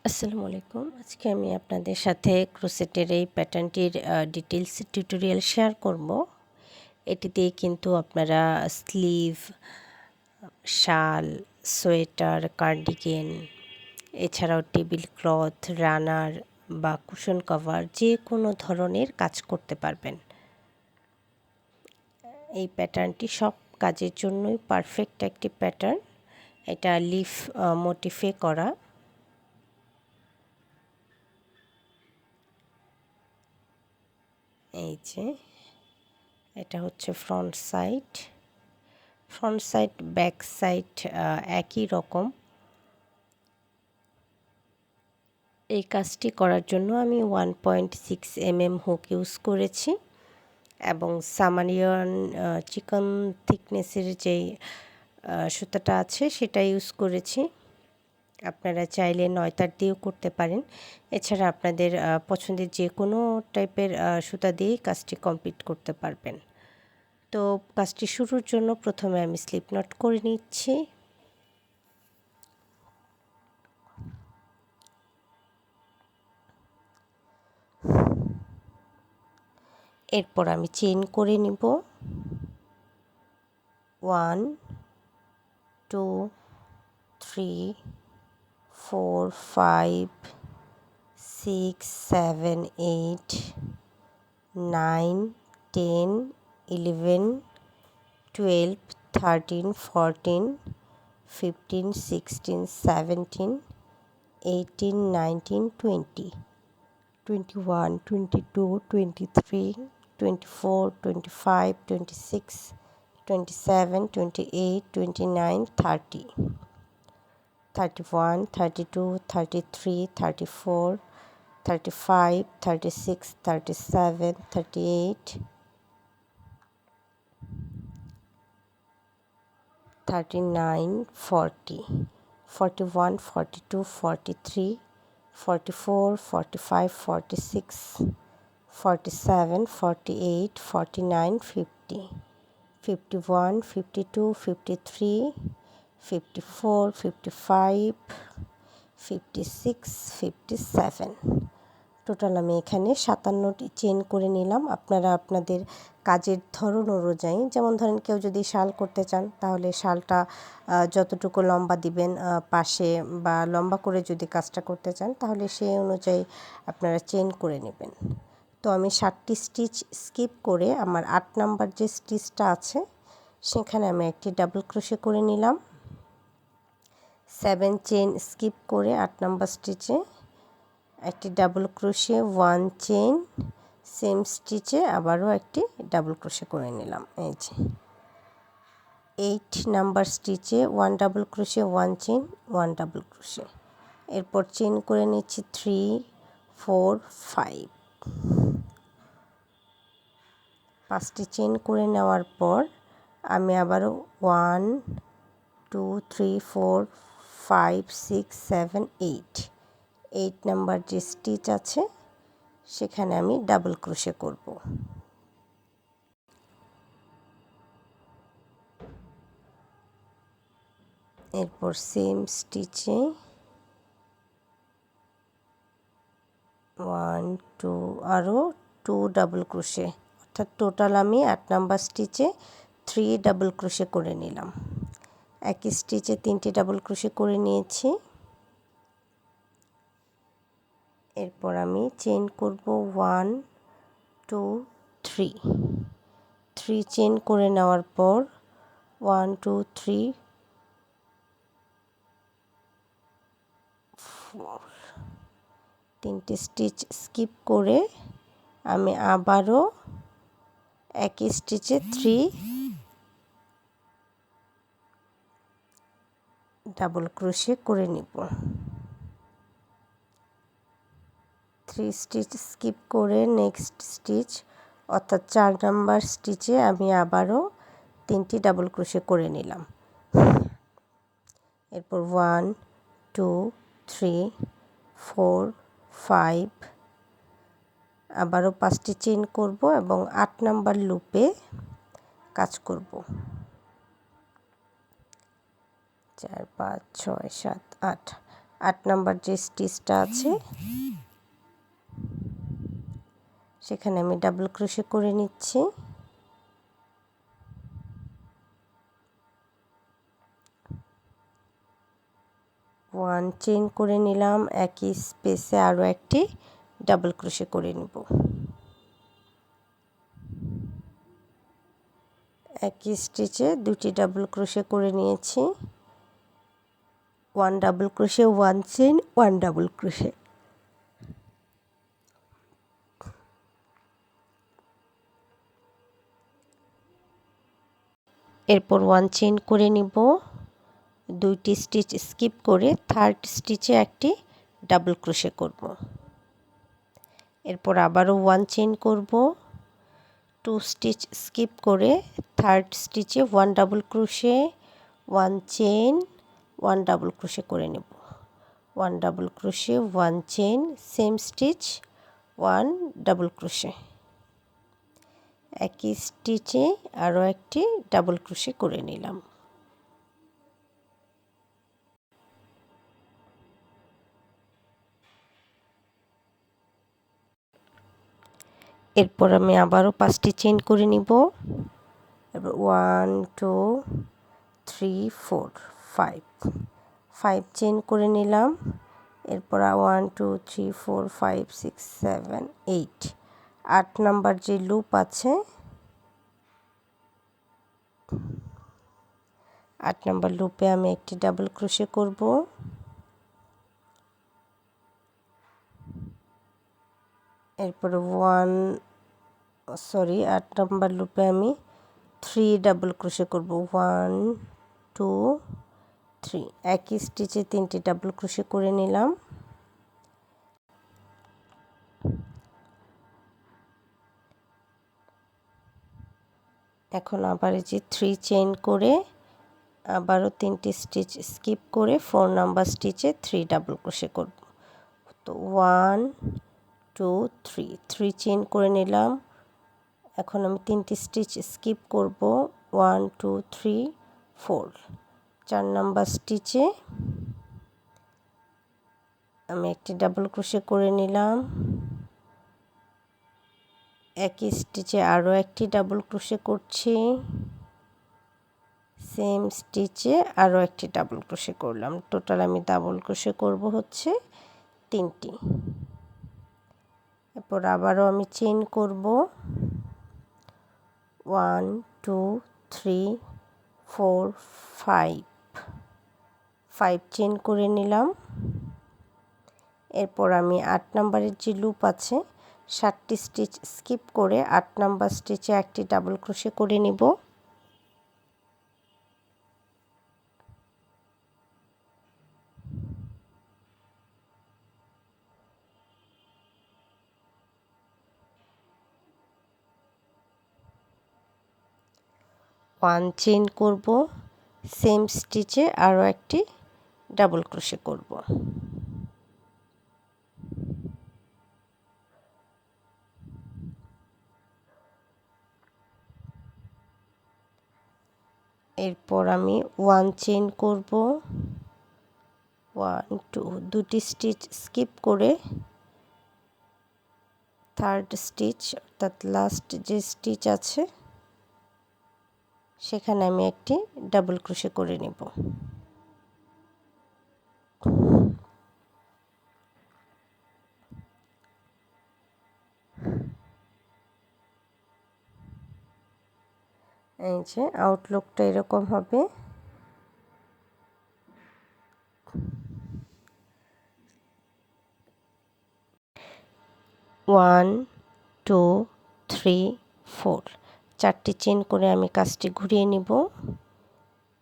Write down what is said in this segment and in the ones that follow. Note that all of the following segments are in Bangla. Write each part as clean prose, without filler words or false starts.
আসসালামু আলাইকুম। আজকে আমি আপনাদের সাথে ক্রোশেটের এই প্যাটার্নটির ডিটেইলস টিউটোরিয়াল শেয়ার করব। এটি দিয়ে কিন্তু আপনারা স্লিভ, শাল, সোয়েটার, কার্ডিগেন, এছাড়াও টেবিল ক্লথ, রানার বা কুশন কভার যে কোনো ধরনের কাজ করতে পারবেন। এই প্যাটার্নটি সব কাজের জন্যই পারফেক্ট একটি প্যাটার্ন। এটা লিফ মোটিফে করা। এই যে এটা হচ্ছে ফ্রন্ট সাইড ব্যাক সাইড একই রকম। এই কাজটি করার জন্য আমি 1.6 mm হুক ইউজ করেছি এবং সামারিয়ান চিকন থিকনেসের যেই সুতাটা আছে সেটা ইউজ করেছি। আপনারা চাইলে 9 তার দিয়েও করতে পারেন। এছাড়া আপনাদের পছন্দের যে কোনো টাইপের সুতা দিয়েই কাজটি কমপ্লিট করতে পারবেন। তো কাজটি শুরুর জন্য প্রথমে আমি স্লিপ নট করে নিচ্ছি। এরপর আমি চেইন করে নিব 1 2 3 4 5 6 7 8 9 10 11 12 13 14 15 16 17 18 19 20 21 22 23 24 25 26 27 28 29 30 31 32 33 34 35 36 37 38 39 40 41 42 43 44 45 46 47 48 49 50 51 52 53 54 55 56 57 টোটাল আমি এখানে 57টি চেইন করে নিলাম। আপনারা আপনাদের কাজের ধরন অনুযায়ী, যেমন ধরেন কেউ যদি শাল করতে চান তাহলে শালটা যতটুকু লম্বা দিবেন পাশে, বা লম্বা করে যদি কাজটা করতে চান তাহলে সেই অনুযায়ী আপনারা চেইন করে নেবেন। তো আমি 7টি স্টিচ স্কিপ করে আমার 8 নাম্বার যে স্টিচটা আছে সেখানে আমি একটি ডাবল ক্রোশে করে নিলাম। 7 চেইন স্কিপ করে 8 নাম্বার স্টিচে একটি ডাবল ক্রোশে, 1 চেইন, সেম স্টিচে আবারও একটি ডাবল ক্রোশে করে নিলাম। এই যে 8 নাম্বার স্টিচে 1 double crochet, 1 chain, 1 double crochet. এরপর চেইন করে নিচ্ছি 3 4 5। 5টি চেইন করে নেওয়ার পর আমি আবারও 1 2 3 4 5 6 7 8 নাম্বার যে স্টিচ আছে সেখানে আমি ডাবল ক্রোশে করব। এরপর সেম স্টিচে 1 2 আরও 2 ডাবল ক্রোশে, অর্থাৎ টোটাল আমি 8 নাম্বার স্টিচে 3 ডাবল ক্রোশে করে নিলাম। একই স্টিচে 3টি ডাবল ক্রোশে করে নিয়েছি। এরপর আমি চেইন করব 1 2 3 চেইন করে নেওয়ার পর 1 2 3 4 3টে স্টিচ স্কিপ করে আমি আবারও একই স্টিচে 3 ডাবল ক্রোশে করে নিব। 3 স্টিচ স্কিপ করে নেক্সট স্টিচ, অর্থাৎ 4 নাম্বার স্টিচে আমি আবারও 3টি ডাবল ক্রোশে করে নিলাম। এরপর 1 2 3 4 5 আবারও 5টি চেইন করব এবং 8 নাম্বার লুপে কাজ করব। 4 5 6 7 8 8 নাম্বার যে স্টিচটা আছে সেখানে আমি ডাবল ক্রোশে করে নিচ্ছি। ওয়ান চেইন করে নিলাম, একই স্পেসে আরও একটি ডাবল ক্রোশে করে নিব। একই স্টিচে দুটি ডাবল ক্রোশে করে নিয়েছি। One double crochet, one chain, one double crochet. এরপর ওয়ান চেইন করে নিব, দুইটি স্টিচ স্কিপ করে থার্ড স্টিচে একটি ডাবল ক্রোশে করব। এরপর আবারও ওয়ান চেইন করব, টু স্টিচ স্কিপ করে থার্ড স্টিচে one double crochet, one chain, one double crochet করে নেব। One double crochet, one chain, same stitch, one double crochet. একই স্টিচে আরও একটি ডাবল ক্রোশে করে নিলাম। এরপর আমি আবারও 5টি চেইন করে নিব। এবার 1 2 3 4 5 5 চেইন করে নিলাম। এরপর 1 2 3 4 5 6 7 8 8 নাম্বার যে লুপ আছে 8 নাম্বার লুপে আমি একটি ডাবল ক্রোশে করব। এরপর 8 নাম্বার লুপে আমি 3 ডাবল ক্রোশে করব। 1 2 3 একই স্টিচে 3টি ডাবল ক্রোশে করে নিলাম। এখন আবার এই যে 3 চেইন করে আবারও 3টি স্টিচ স্কিপ করে 4 নাম্বার স্টিচে 3 ডাবল ক্রোশে করব। তো 1 2 3 3 চেইন করে নিলাম। এখন আমি 3টি স্টিচ স্কিপ করব। 1 2 3 4 4 নাম্বার স্টিচে আমি একটি ডাবল ক্রোশে করে নিলাম। একই স্টিচে আরও একটি ডাবল ক্রোশে করছি। সেম স্টিচে আরও একটি ডাবল ক্রোশে করলাম। টোটাল আমি ডাবল ক্রোশে করব হচ্ছে 3টি। এরপর আবারও আমি চেইন করব। 1 2 3 4 5 5 চেইন করে নিলাম। এরপর আমি 8 নাম্বারের যে লুপ আছে 7টি স্টিচ স্কিপ করে 8 নাম্বার স্টিচে একটি ডাবল ক্রোশে করে নিব। ওয়ান চেইন করব, সেম স্টিচে আরও একটি ডাবল ক্রোশে করব। এরপর আমি ওয়ান চেইন করব, 1 2 দুটি স্টিচ স্কিপ করে থার্ড স্টিচ অর্থাৎ লাস্ট যে স্টিচ আছে সেখানে আমি একটি ডাবল ক্রোশে করে নেব। এই যে আউটলুকটা এরকম হবে। 1 2 3 4 4টি চেইন করে আমি কাজটি ঘুরিয়ে নিব।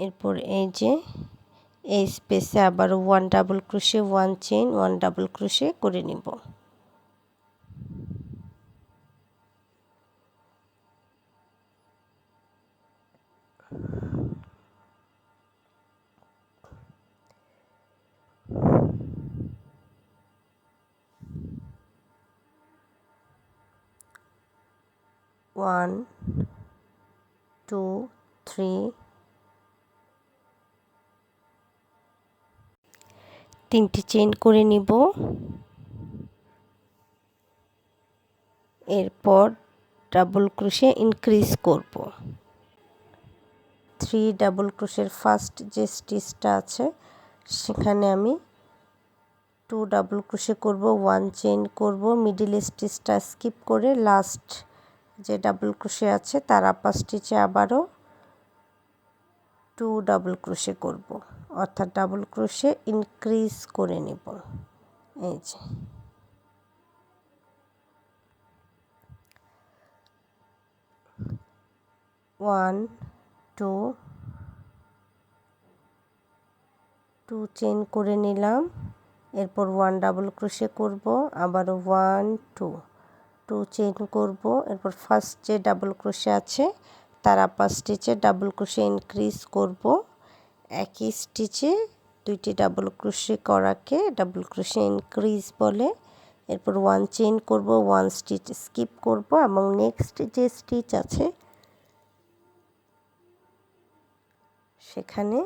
এরপর এই যে এই স্পেসে আবার 1 double crochet, 1 chain, 1 double crochet করে নিব। ওয়ান টু থ্রি 3টি চেইন করে নিব। এরপর ডাবল ক্রোশে ইনক্রিজ করব। 3 ডাবল ক্রোশের ফার্স্ট যে স্টিচটা আছে সেখানে আমি 2 ডাবল ক্রোশে করব, 1 চেইন করব, মিডল স্টিচটা স্কিপ করে লাস্ট যে ডাবল ক্রোশে আছে তার আপার স্টিচে আবারও 2 ডাবল ক্রোশে করব, অর্থাৎ ডাবল ক্রোশে ইনক্রিজ করে নেব। এই যে 1 2 2 চেইন করে নিলাম। এরপর 1 ডাবল ক্রোশে করব, আবারও 1 2 2 চেইন করব। এরপর ফার্স্ট যে ডাবল ক্রোশে আছে তার আপার স্টিচে ডাবল ক্রোশে ইনক্রিজ করব। একই স্টিচে 2টি ডাবল ক্রোশে করাকে ডাবল ক্রোশে ইনক্রিজ বলে। এরপর 1 চেইন করব, 1 স্টিচ স্কিপ করব এবং নেক্সট যে স্টিচ আছে সেখানে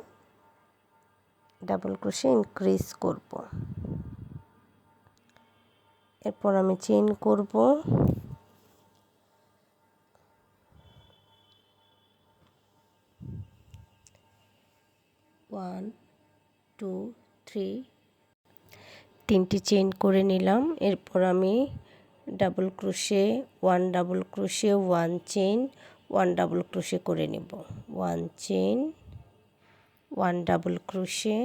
ডাবল ক্রোশে ইনক্রিজ করব। এরপর আমি চেইন করব, 1 2 3 3টি চেইন করে নিলাম। এরপর আমি double crochet 1 double crochet 1 chain 1 double crochet করে নেব। 1 চেইন 1 ডাবল ক্রোশে,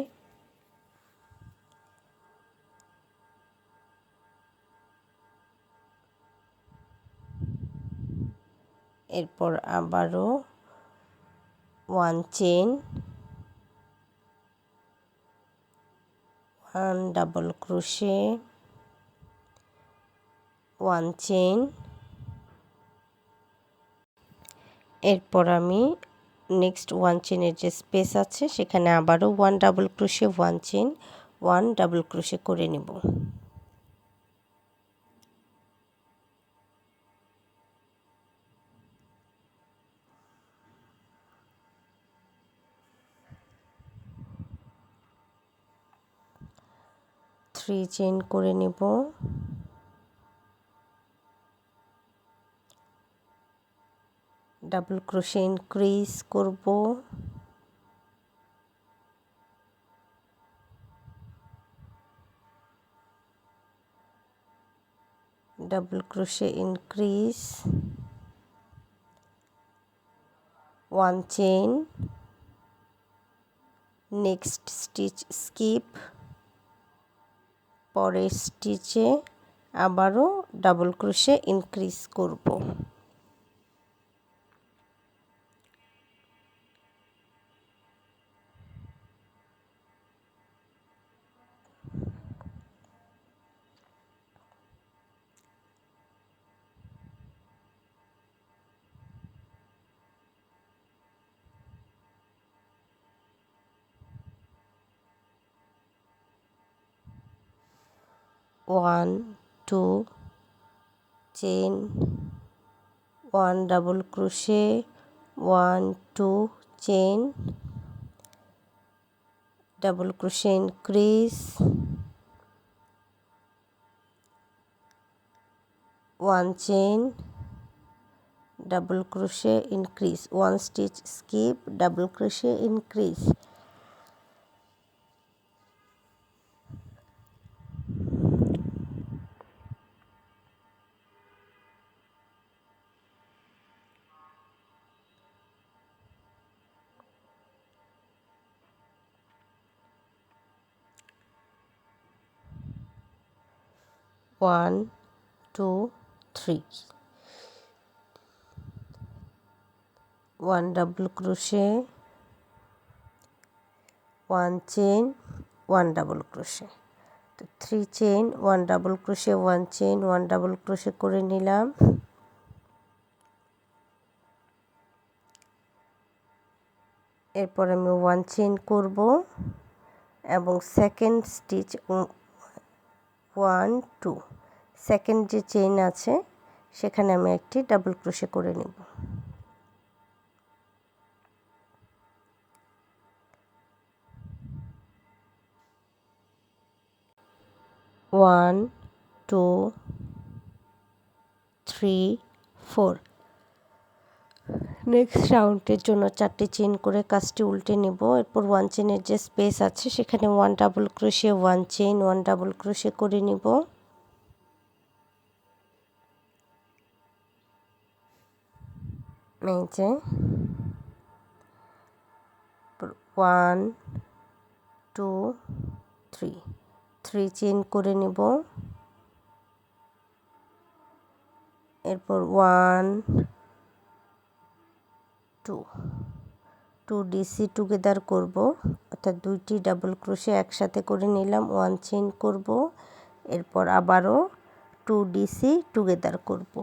এরপর আবারও 1 চেইন 1 ডাবল ক্রোশে 1 চেইন। এরপর আমি নেক্সট 1 চেইনের যে স্পেস আছে সেখানে আবারও 1 double crochet 1 chain 1 double crochet করে নেব। থ্রি চেইন করে নেব। ডাবল ক্রোশে ইনক্রিজ করব, double crochet increase, 1 chain, next stitch skip, পরের স্টিচে আবারও ডাবল ক্রোশে ইনক্রিজ করব। One two chain 1 double crochet 1 2 chain, double crochet increase, 1 chain, double crochet increase, 1 stitch skip, double crochet increase, one two three, 1 double crochet 1 chain 1 double crochet, তো 3 chain 1 double crochet 1 chain 1 double crochet করে নিলাম। এরপর আমি 1 চেইন করব এবং সেকেন্ড স্টিচ 1 2 সেকেন্ড যে চেইন আছে সেখানে আমি একটি ডাবল ক্রোশে করে নেব। 1 2 3 4। নেক্সট রাউন্ডের জন্য 4টি চেইন করে কাজটি উল্টে নেব। এরপর 1 চেইনের যে স্পেস আছে সেখানে 1 double crochet 1 chain 1 double crochet করে নিব। এই যে 1 2 3 3 চেইন করে নিব। এরপর 1 2 2 ডিসি টুগেদার করব, অর্থাৎ দুইটি ডাবল ক্রোশে একসাথে করে নিলাম, 1 চেইন করব। এরপর আবারও 2 ডিসি টুগেদার করব।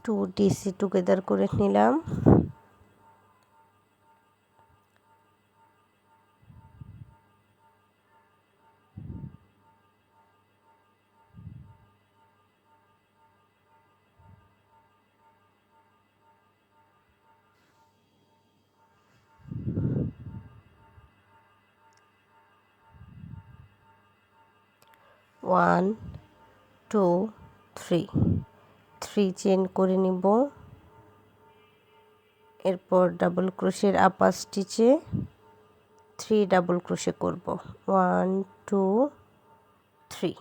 2 ডিসি টুগেদার করে নিলাম। 1 2 3 3 চেইন করে নিব। এরপর ডাবল ক্রোশের আপার স্টিচে 3 ডাবল ক্রোশে করব, 1 2 3।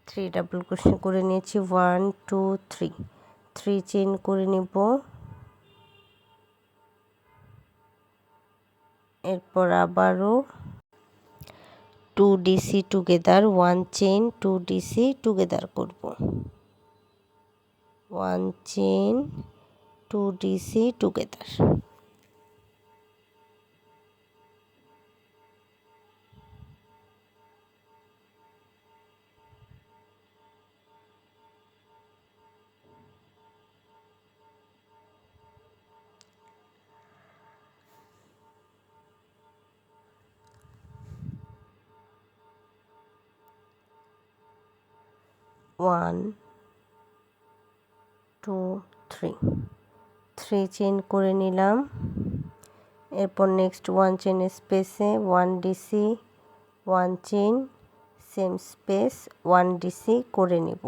3 ডাবল ক্রোশে করে নিয়েছি, 1 2 3 3 চেইন করে নিব। এরপর আবারও 2 DC together 1 chain 2 DC together করব, 1 চেইন 2 ডিসি টুগেদার। 1 2 3 3 চেইন করে নিলাম। এরপর নেক্সট 1 চেইন স্পেসে 1 DC 1 chain same space 1 DC করে নিব।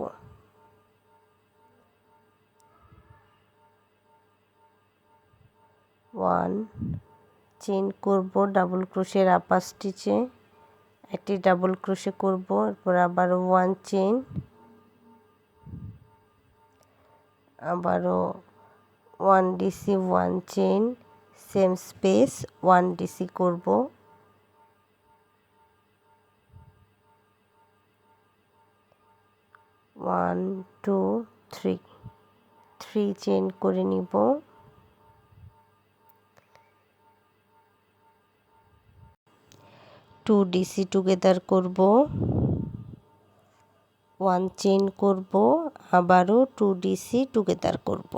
1 চেইন করব, ডাবল ক্রোশের আপার স্টিচে একটি ডাবল ক্রোশে করব। এরপর আবারও 1 চেইন, আবারও 1 DC 1 chain same space 1 DC করব। 1 2 3 3 চেইন করে নিব। 2 ডিসি টুগেদার করব, 1 চেইন করব, আবারও 2 ডিসি টুগেদার করব।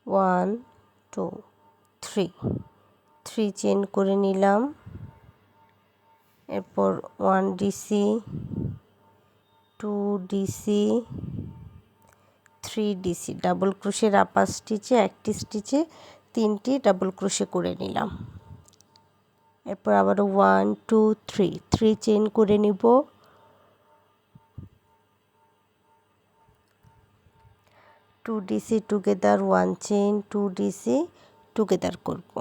1 2 3 3 চেইন করে নিলাম। এরপর 1 ডিসি 2 ডিসি 3 ডিসি ডাবল ক্রোশের আপার স্টিচে একটি স্টিচে 3টি ডাবল ক্রোশে করে নিলাম। এরপর আবারও 1 2 3 3 চেইন করে নিব। 2 DC together 1 chain 2 DC together করব।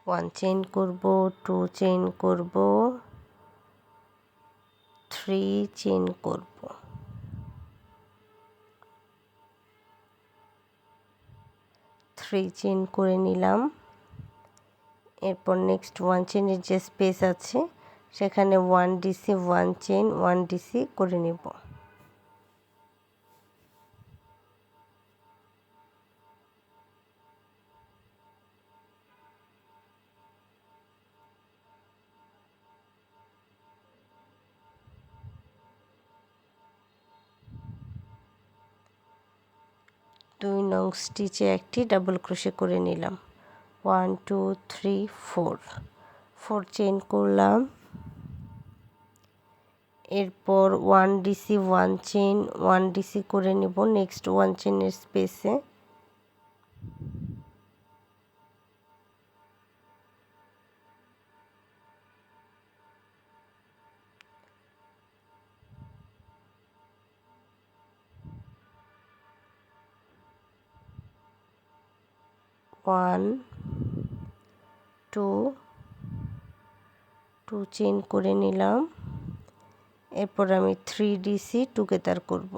1 চেইন করব, 2 চেইন করব, 3 চেইন করব। 3 চেইন করে নিলাম। এরপর নেক্সট 1 চেইনের যে স্পেস আছে সেখানে 1 ডিসি 1 চেইন 1 ডিসি করে নেব। দুই নং স্টিচে একটি ডাবল ক্রোশে করে নিলাম। 1 2 3 4 4 চেইন করলাম। এরপর 1 ডিসি 1 চেইন 1 ডিসি করে নেব নেক্সট 1 চেইনের স্পেসে। ওয়ান টু চেইন করে নিলাম। এরপর আমি 3 ডিসি টুগেদার করব,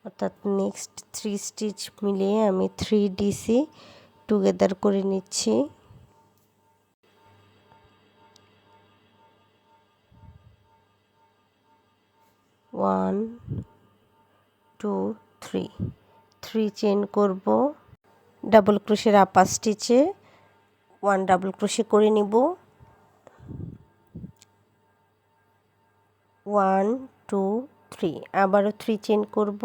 অর্থাৎ নেক্সট 3 স্টিচ মিলিয়ে আমি 3 ডিসি টুগেদার করে নিচ্ছি। 1 2 3 চেইন করব। ডাবল ক্রোশের আপার স্টিচে 1 ডাবল ক্রোশে করে নিব। 1 2 3 আবারও 3 চেইন করব।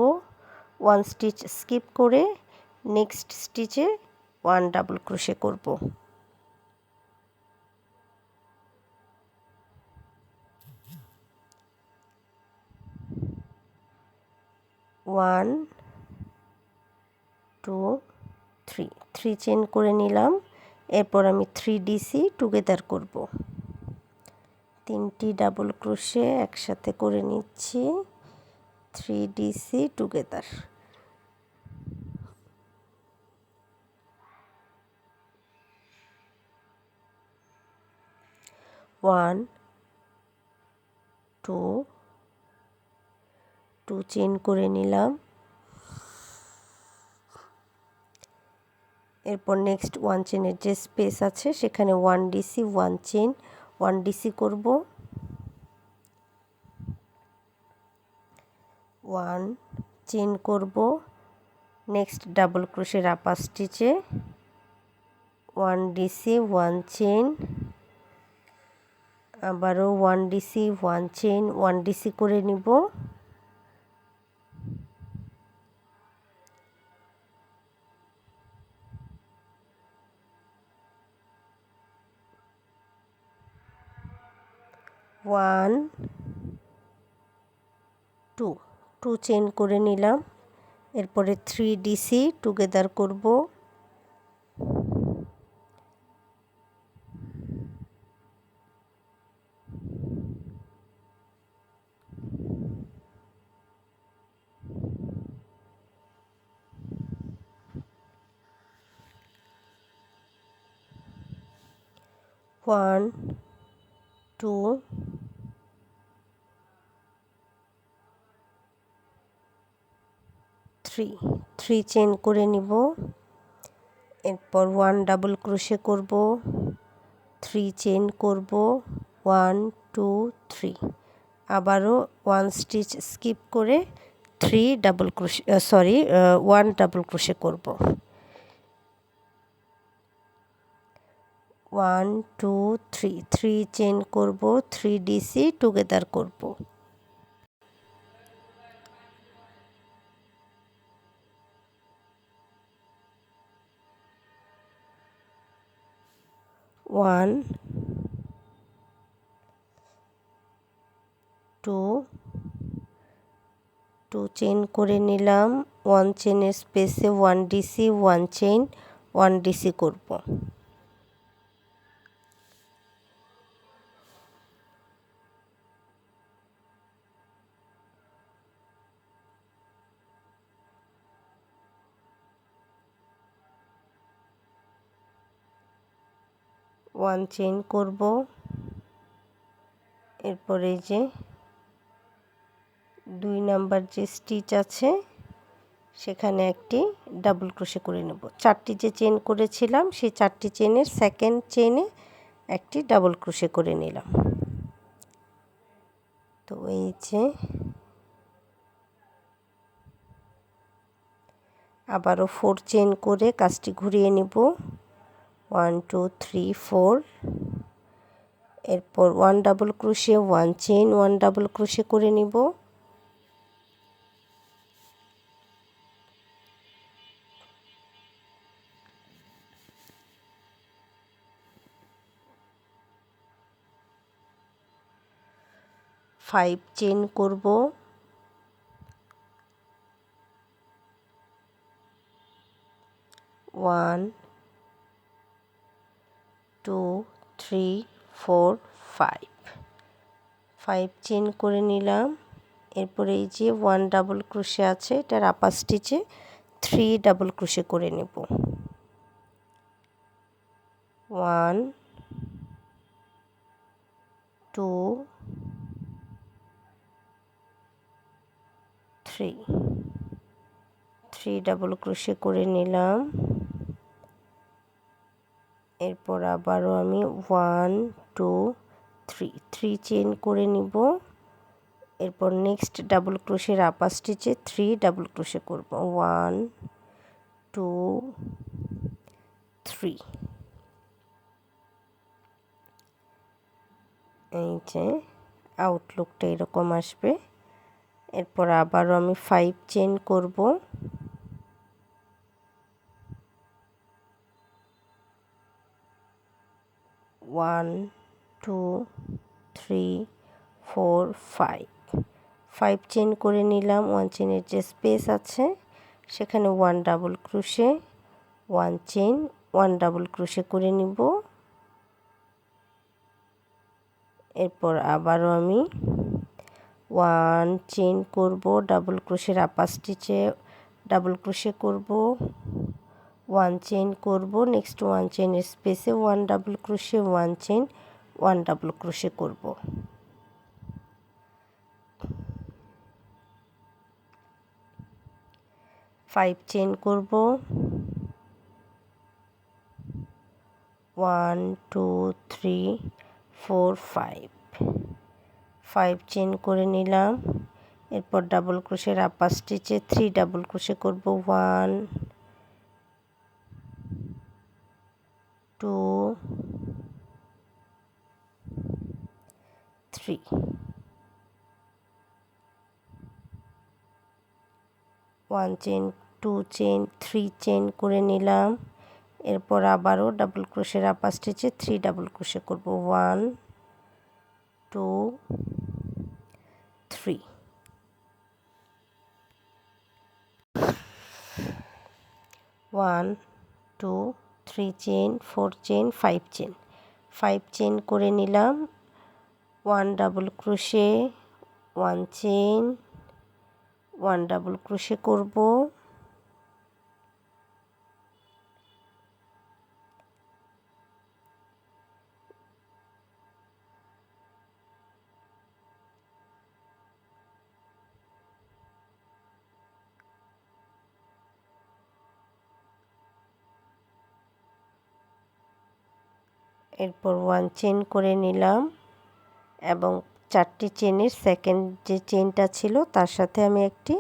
1 স্টিচ স্কিপ করে নেক্সট স্টিচে 1 ডাবল ক্রোশে করব। 1 2 3 চেইন করে নিলাম। এরপর আমি 3 ডিসি টুগেদার করব। 3টি ডাবল ক্রোশে একসাথে করে নিচ্ছি। 3 ডিসি টুগেদার। 1 2 চেইন করে নিলাম। এরপর নেক্সট 1 চেইনের যে স্পেস আছে সেখানে 1 ডিসি 1 চেইন 1 ডিসি করব। 1 চেইন করব। নেক্সট ডাবল ক্রোশের আপার স্টিচে 1 ডিসি 1 চেইন, আবারও 1 ডিসি 1 চেইন 1 ডিসি করে নিব। 1 2 চেইন করে নিলাম। এরপরে 3 ডিসি টুগেদার করব। 1 2 3 চেইন করে নিব। এরপর 1 ডাবল ক্রোশে করব। 3 চেইন করব। 1 2 3 আবারও 1 স্টিচ স্কিপ করে 1 ডাবল ক্রোশে করব। 1 2 3 চেইন করব। 3 ডিসি টুগেদার করব। 1 2 চেইন করে নিলাম। 1 চেইনের স্পেসে 1 ডিসি 1 চেইন 1 ডিসি করব। 1 চেইন করব। এরপর এই যে 2 নাম্বার যে স্টিচ আছে সেখানে একটি ডাবল ক্রোশে করে নেব। 4টি যে চেন করেছিলাম সেই 4টি চেনের সেকেন্ড চেনে একটি ডাবল ক্রোশে করে নিলাম। তো এই যে আবারও 4 চেন করে কাজটি ঘুরিয়ে নেব। 1 2 3 4, এরপর 1 double crochet 1 chain 1 double crochet করে নিব। 5 চেন করব। 1 2 3 4 5 চেন করে নিলাম। এরপরে এই যে 1 ডাবল ক্রোশে আছে এটার আপার স্টিচে 3 ডাবল ক্রোশে করে নেব। 1 2 3 ডাবল ক্রোশে করে নিলাম। এরপর আবারও আমি 1 2 3 চেন করে নিব। এরপর নেক্সট ডাবল ক্রোশের আপার স্টিচে 3 ডাবল ক্রোশে করব। 1 2 3। এই যে আউটলুকটা এরকম আসবে। এরপর আবারও আমি 5 চেন করব। 1 2 3 4 5 চেন করে নিলাম। 1 চেনের যে স্পেস আছে সেখানে 1 double crochet 1 chain 1 double crochet করে নিব। এরপর আবারও আমি 1 চেন করব, ডাবল ক্রোশের আপার স্টিচে ডাবল ক্রোশে করব, 1 চেন করব, নেক্সট 1 চেনের স্পেসে 1 double crochet 1 chain 1 double crochet করব। 5 চেন করব। 1 2 3 4 5 চেন করে নিলাম। এরপর ডাবল ক্রোশের আপার স্টিচে 3 ডাবল ক্রোশে করব। 1 2 3 1 চেন 2 চেন 3 চেন করে নিলাম। এরপর আবারও ডাবল ক্রোশের আপার স্টিচে 3 ডাবল ক্রোশে করব। 1 2 3 1 2 3 চেন 4 চেন 5 চেন করে নিলাম। 1 double crochet 1 chain 1 double crochet করব। এরপর 1 চেন করে নিলাম এবং 4টি চেনের সেকেন্ড যে চেনটা ছিল তার সাথে আমি একটি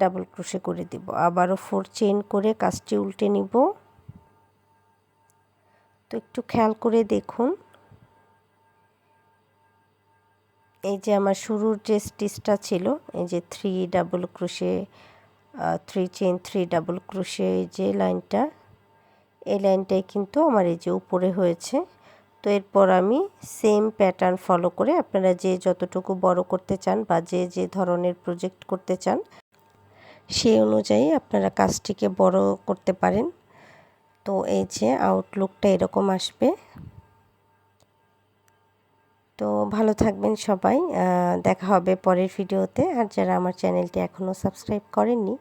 ডাবল ক্রোশে করে দেব। আবারও 4 চেন করে কাজটি উল্টে নিব। তো একটু খেয়াল করে দেখুন, এই যে আমার শুরুর যে স্টিচটা ছিল এই যে 3 double crochet 3 chain 3 double crochet এই যে লাইনটা, এই লাইনটাই কিন্তু আমার এই যে উপরে হয়েছে। তো এরপর আমি সেম প্যাটার্ন ফলো করে আপনারা যে যতটুকু বড় করতে চান বা যে যে ধরনের প্রজেক্ট করতে চান সেই অনুযায়ী আপনারা কাজটিকে বড় করতে পারেন। তো এই যে আউটলুকটা এরকম আসবে। তো ভালো থাকবেন সবাই, দেখা হবে পরের ভিডিওতে। আর যারা আমার চ্যানেলটি এখনও সাবস্ক্রাইব করেননি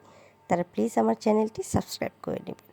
তারা প্লিজ আমার চ্যানেলটি সাবস্ক্রাইব করে নেবেন।